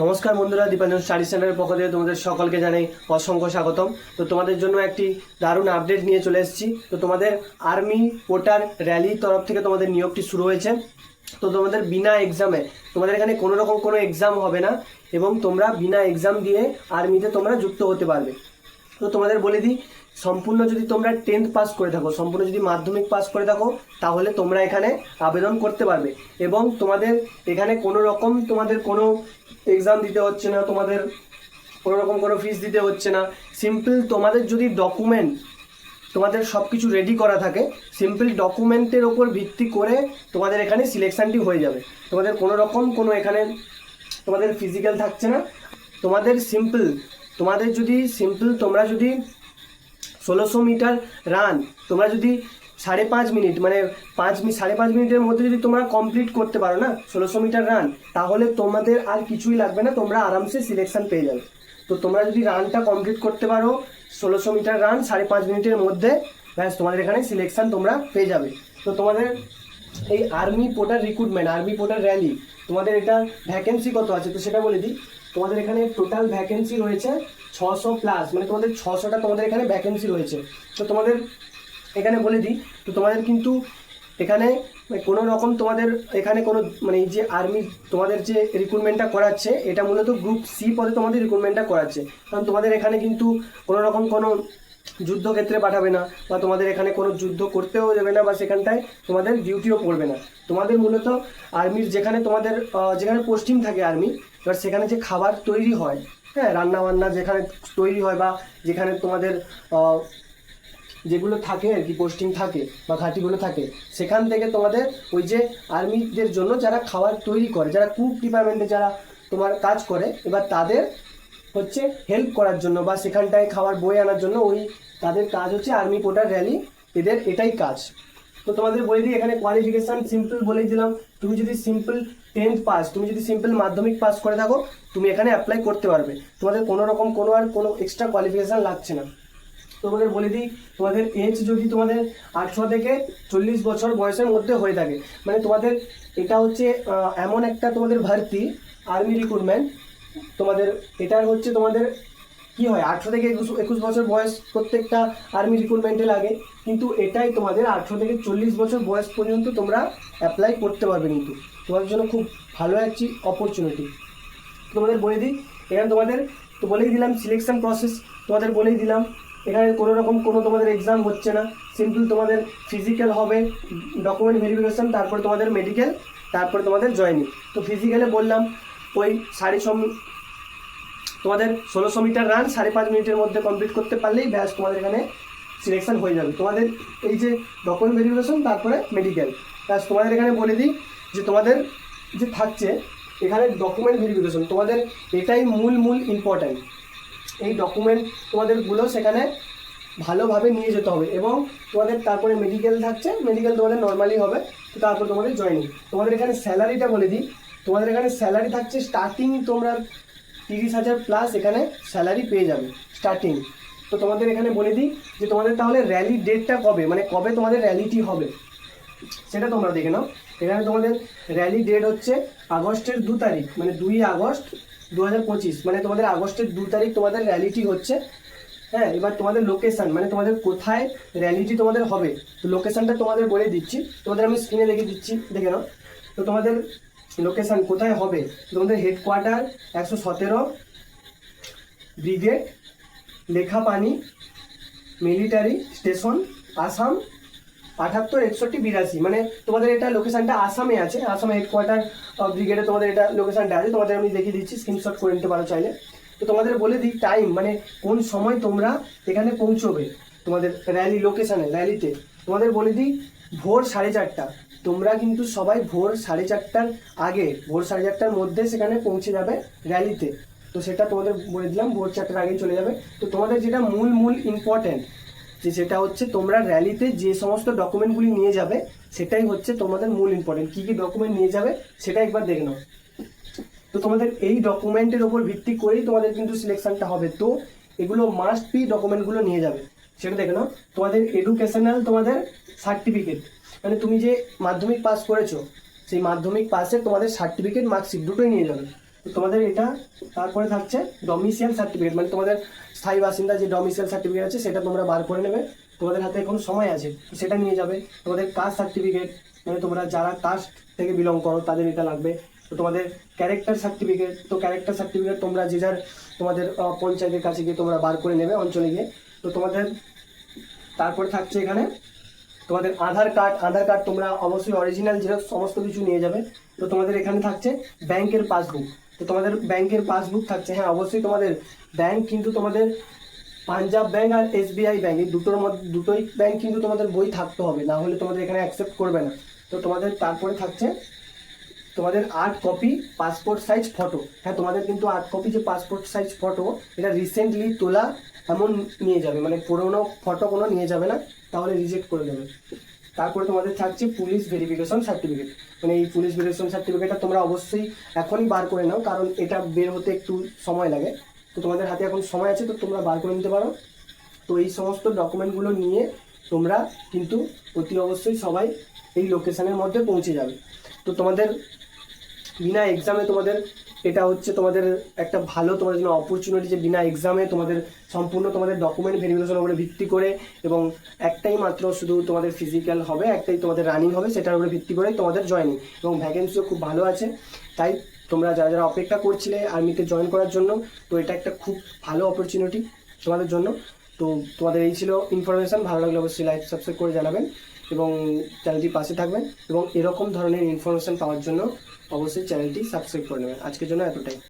নমস্কার বন্ধুরা, দীপাঞ্জন স্টাডি সেন্টারের পক্ষ থেকে তোমাদের সকলকে জানাই অসংখ্য স্বাগতম। তো তোমাদের জন্য একটি দারুণ আপডেট নিয়ে চলে এসেছি। তো তোমাদের আর্মি কোটার র্যালির তরফ থেকে তোমাদের নিয়োগটি শুরু হয়েছে। তো তোমাদের বিনা এক্সামে তোমাদের এখানে কোনো রকম কোনো এক্সাম হবে না এবং তোমরা বিনা এক্সাম দিয়ে আর্মিতে তোমরা যুক্ত হতে পারবে। তো তোমাদের বলে দিই, সম্পূর্ণ যদি তোমরা 10th পাস করে থাকো, সম্পূর্ণ যদি মাধ্যমিক পাস করে থাকো, তাহলে তোমরা এখানে আবেদন করতে পারবে এবং তোমাদের এখানে কোনো রকম তোমাদের কোনো এক্সাম দিতে হচ্ছে না, তোমাদের কোনো রকম কোনো ফিস দিতে হচ্ছে না। সিম্পল তোমাদের যদি ডকুমেন্ট তোমাদের সব কিছু রেডি করা থাকে, সিম্পল ডকুমেন্টের ওপর ভিত্তি করে তোমাদের এখানে সিলেকশানটি হয়ে যাবে। তোমাদের কোনো রকম কোনো এখানে তোমাদের ফিজিক্যাল থাকছে না। তোমাদের সিম্পল তোমরা যদি 1600 মিটার রান তোমরা যদি 5.5 মিনিট মানে 5.5 মিনিটের মধ্যে যদি তোমরা কমপ্লিট করতে পারো না 1600 মিটার রান, তাহলে তোমাদের আর কিছুই লাগবে না, তোমরা আরামসে সিলেকশন পেয়ে যাবে। তো তোমরা যদি রানটা কমপ্লিট করতে পারো 1600 মিটার রান 5.5 মিনিটের মধ্যে, ব্যাস তোমাদের এখানে সিলেকশন তোমরা পেয়ে যাবে। তো তোমাদের এই army portal recruitment, army portal rally, তোমাদের এটা ভ্যাকেন্সি কত আছে তো সেটা বলে দিই। তোমাদের এখানে টোটাল ভ্যাকেন্সি রয়েছে 600 প্লাস, মানে তোমাদের 600টা তোমাদের এখানে ভ্যাকেন্সি রয়েছে। তো তোমাদের এখানে বলে দিই, তো তোমাদের কিন্তু এখানে কোনো রকম তোমাদের এখানে কোনো মানে এই যে আর্মি তোমাদের যে রিক্রুটমেন্টটা করাচ্ছে, এটা মূলত গ্রুপ সি পদে তোমাদের রিক্রুটমেন্টটা করাচ্ছে। কারণ তোমাদের এখানে কিন্তু কোনো রকম কোনো যুদ্ধক্ষেত্রে পাঠাবে না, বা তোমাদের এখানে কোনো যুদ্ধ করতেও দেবে না, বা সেখানটায় তোমাদের ডিউটিও পড়বে না। তোমাদের মূলত আর্মির যেখানে তোমাদের যেখানে পোস্টিং থাকে আর্মি, এবার সেখানে যে খাবার তৈরি হয়, হ্যাঁ, রান্না বান্না যেখানে তৈরি হয়, বা যেখানে তোমাদের যেগুলো থাকে আর কি পোস্টিং থাকে বা ঘাঁটিগুলো থাকে, সেখান থেকে তোমাদের ওই যে আর্মিদের জন্য যারা খাবার তৈরি করে, যারা কুক ডিপার্টমেন্টে যারা তোমার কাজ করে, এবার তাদের হচ্ছে হেল্প করার জন্য বা সেখানটায় খাবার বয়ে আনার জন্য ওই তাদের কাজ হচ্ছে আর্মি পোর্টাল র্যালি, এদের এটাই কাজ। তো তোমাদের বলে দিই, এখানে কোয়ালিফিকেশান সিম্পল বলেই দিলাম। তুমি যদি সিম্পল 10th পাস, তুমি যদি সিম্পল মাধ্যমিক পাস করে থাকো, তুমি এখানে অ্যাপ্লাই করতে পারবে। তোমাদের কোনো রকম কোনো এক্সট্রা কোয়ালিফিকেশান লাগছে না। তোমাদের বলে দিই, তোমাদের এজ যদি তোমাদের 18 থেকে 40 বছর বয়সের মধ্যে হয়ে থাকে, মানে তোমাদের এটা হচ্ছে এমন একটা তোমাদের ভর্তি আর্মি রিক্রুটমেন্ট, তোমাদের এটার হচ্ছে তোমাদের কি হয় 18 থেকে 21 বছর বয়স প্রত্যেকটা আর্মি রিক্রুটমেন্টে লাগে, কিন্তু এটাই তোমাদের 18 থেকে 40 বছর বয়স পর্যন্ত তোমরা অ্যাপ্লাই করতে পারবে। কিন্তু তোমাদের জন্য খুব ভালো একটি অপরচুনিটি। তোমাদের বলে দিই, এখানে তোমাদের তো বলেই দিলাম সিলেকশন প্রসেস, তোমাদের বলেই দিলাম এখানে কোনো রকম কোনো তোমাদের এক্সাম হচ্ছে না। সিম্পল তোমাদের ফিজিক্যাল হবে, ডকুমেন্ট ভেরিফিকেশন, তারপর তোমাদের মেডিকেল, তারপর তোমাদের জয়েনিং। তো ফিজিক্যালে বললাম ওই 6.5 তোমাদের 1600 মিটার রান 5.5 মিনিটের মধ্যে কমপ্লিট করতে পারলেই ব্যাস তোমাদের এখানে সিলেকশন হয়ে যাবে। তোমাদের এই যে ডকুমেন্ট ভেরিফিকেশন তারপরে মেডিকেল, ব্যাস তোমাদের এখানে বলে দিই যে তোমাদের যে থাকছে এখানে ডকুমেন্ট ভেরিফিকেশন, তোমাদের এটাই মূল ইম্পর্ট্যান্ট। এই ডকুমেন্ট তোমাদেরগুলো সেখানে ভালোভাবে নিয়ে যেতে হবে এবং তোমাদের তারপরে মেডিকেল থাকছে, মেডিকেল তোমাদের নর্মালি হবে। তো তারপর তোমাদের জয়েনিং। তোমাদের এখানে স্যালারিটা বলে দিই, তোমাদের এখানে স্যালারি থাকছে স্টার্টিং তোমরা 30,000 প্লাস এখানে স্যালারি পেয়ে যাবে স্টার্টিং। তো তোমাদের এখানে বলে দিই যে তোমাদের তাহলে র্যালি ডেটটা কবে, মানে কবে তোমাদের র্যালিটি হবে সেটা তোমরা দেখে নাও। এখানে তোমাদের র্যালি ডেট হচ্ছে আগস্টের 2 তারিখ, মানে 2 আগস্ট 2025, মানে তোমাদের আগস্টের 2 তারিখ তোমাদের র্যালিটি হচ্ছে। হ্যাঁ, এবার তোমাদের লোকেশান, মানে তোমাদের কোথায় র্যালিটি তোমাদের হবে, তো লোকেশানটা তোমাদের বলে দিচ্ছি, তোমাদের আমি স্ক্রিনে দেখে দিচ্ছি, দেখে নাও। তো তোমাদের লোকেশান কোথায় হবে, তোমাদের headquarter 117 brigade, Lekhapani military station, Assam 786182, মানে তোমাদের এটা লোকেশানটা আসামে আছে, আসামে হেডকোয়ার্টার ব্রিগেডে তোমাদের এটা লোকেশানটা আছে। তোমাদের আমি দেখিয়ে দিচ্ছি, স্ক্রিনশট করে নিতে পারো চাইলে। তো তোমাদের বলে দিই টাইম, মানে কোন সময় তোমরা এখানে পৌঁছবে তোমাদের র্যালি লোকেশানে, র্যালিতে তোমাদের বলে দিই ভোর 4:30। তোমরা কিন্তু সবাই ভোর 4:30টার আগে, ভোর 4:30টার মধ্যে সেখানে পৌঁছে যাবে র্যালিতে। তো সেটা তোমাদের বলে দিলাম, ভোর 4টার আগেই চলে যাবে। তো তোমাদের যেটা মূল ইম্পর্ট্যান্ট, যে সেটা হচ্ছে তোমরা র্যালিতে যে সমস্ত ডকুমেন্টগুলি নিয়ে যাবে, সেটাই হচ্ছে তোমাদের মূল ইম্পর্টেন্ট। কী কী ডকুমেন্ট নিয়ে যাবে সেটা একবার দেখে নাও। তো তোমাদের এই ডকুমেন্টের ওপর ভিত্তি করেই তোমাদের কিন্তু সিলেকশনটা হবে। তো এগুলো মাস্ট বি ডকুমেন্টগুলো নিয়ে যাবে, সেটা দেখে নাও। তোমাদের এডুকেশনাল তোমাদের সার্টিফিকেট, মানে তুমি যে মাধ্যমিক পাস করেছো সেই মাধ্যমিক পাসের তোমাদের সার্টিফিকেট, মার্কশিট দুটোই নিয়ে যাবে। তো তোমাদের এটা তারপরে থাকছে ডমিসিয়াল সার্টিফিকেট, মানে তোমাদের স্থায়ী বাসিন্দা যে ডমিসিয়াল সার্টিফিকেট আছে সেটা তোমরা বার করে নেবে, তোমাদের হাতে এখন সময় আছে, তো সেটা নিয়ে যাবে। তোমাদের কাস্ট সার্টিফিকেট, মানে তোমরা যারা কাস্ট থেকে বিলং করো তাদের এটা লাগবে। তো তোমাদের ক্যারেক্টার সার্টিফিকেট, তো ক্যারেক্টার সার্টিফিকেট তোমরা যে যার তোমাদের পঞ্চায়েতের কাছে গিয়ে তোমরা বার করে নেবে অঞ্চলে গিয়ে। তো তোমাদের তারপরে থাকছে এখানে তোমাদের আধার কার্ড তোমরা অবশ্যই অরিজিনাল জেরক্স সমস্ত কিছু নিয়ে যাবে। তো তোমাদের এখানে থাকছে ব্যাংকের পাসবুক, তো তোমাদের ব্যাংকের পাসবুক থাকছে, হ্যাঁ অবশ্যই তোমাদের ব্যাংক কিন্তু তোমাদের পাঞ্জাব ব্যাংক আর SBI ব্যাংক এই দুটোই ব্যাংক কিন্তু তোমাদের বই থাকতে হবে, না হলে তোমাদের এখানে অ্যাকসেপ্ট করবে না। তো তোমাদের তারপরে থাকছে তোমাদের 8 কপি পাসপোর্ট সাইজ ফটো, হ্যাঁ তোমাদের কিন্তু 8 কপি যে পাসপোর্ট সাইজ ফটো এটা রিসেন্টলি তোলা এমন নিয়ে যাবে, মানে পুরোনো ফটো কোনো নিয়ে যাবে না, তাহলে রিজেক্ট করে দেবে। তারপরে তোমাদের থাকছে পুলিশ ভেরিফিকেশন সার্টিফিকেট, মানে এই পুলিশ ভেরিফিকেশন সার্টিফিকেটটা তোমরা অবশ্যই এখনই বার করে নাও, কারণ এটা বের হতে একটু সময় লাগে। তো তোমাদের হাতে এখন সময় আছে, তো তোমরা বার করে নিতে পারো। তো এই সমস্ত ডকুমেন্টগুলো নিয়ে তোমরা কিন্তু অতি অবশ্যই সবাই এই লোকেশনের মধ্যে পৌঁছে যাবে। তো তোমাদের বিনা এক্সামে তোমাদের এটা হচ্ছে তোমাদের একটা ভালো তোমাদের জন্য অপরচুনিটি, যে বিনা এক্সামে তোমাদের সম্পূর্ণ তোমাদের ডকুমেন্ট ভেরিফিকেশনের উপরে ভিত্তি করে, এবং একটাই মাত্র শুধু তোমাদের ফিজিক্যাল হবে, একটাই তোমাদের রানিং হবে, সেটার উপরে ভিত্তি করে তোমাদের জয়েনিং, এবং ভ্যাকেন্সিও খুব ভালো আছে। তাই তোমরা যারা যারা অপেক্ষা করছিলে আর্মিতে জয়েন করার জন্য, তো এটা একটা খুব ভালো অপরচুনিটি তোমাদের জন্য। তো তোমাদের এই ছিল ইনফরমেশন, ভালো লাগলে অবশ্যই লাইক সাবস্ক্রাইব করে জানাবেন এবং চ্যানেলটি পাশে থাকবেন, এবং এরকম ধরনের ইনফরমেশন পাওয়ার জন্য অবশ্যই চ্যানেলটি সাবস্ক্রাইব করে নেবেন। আজকের জন্য এতটাই।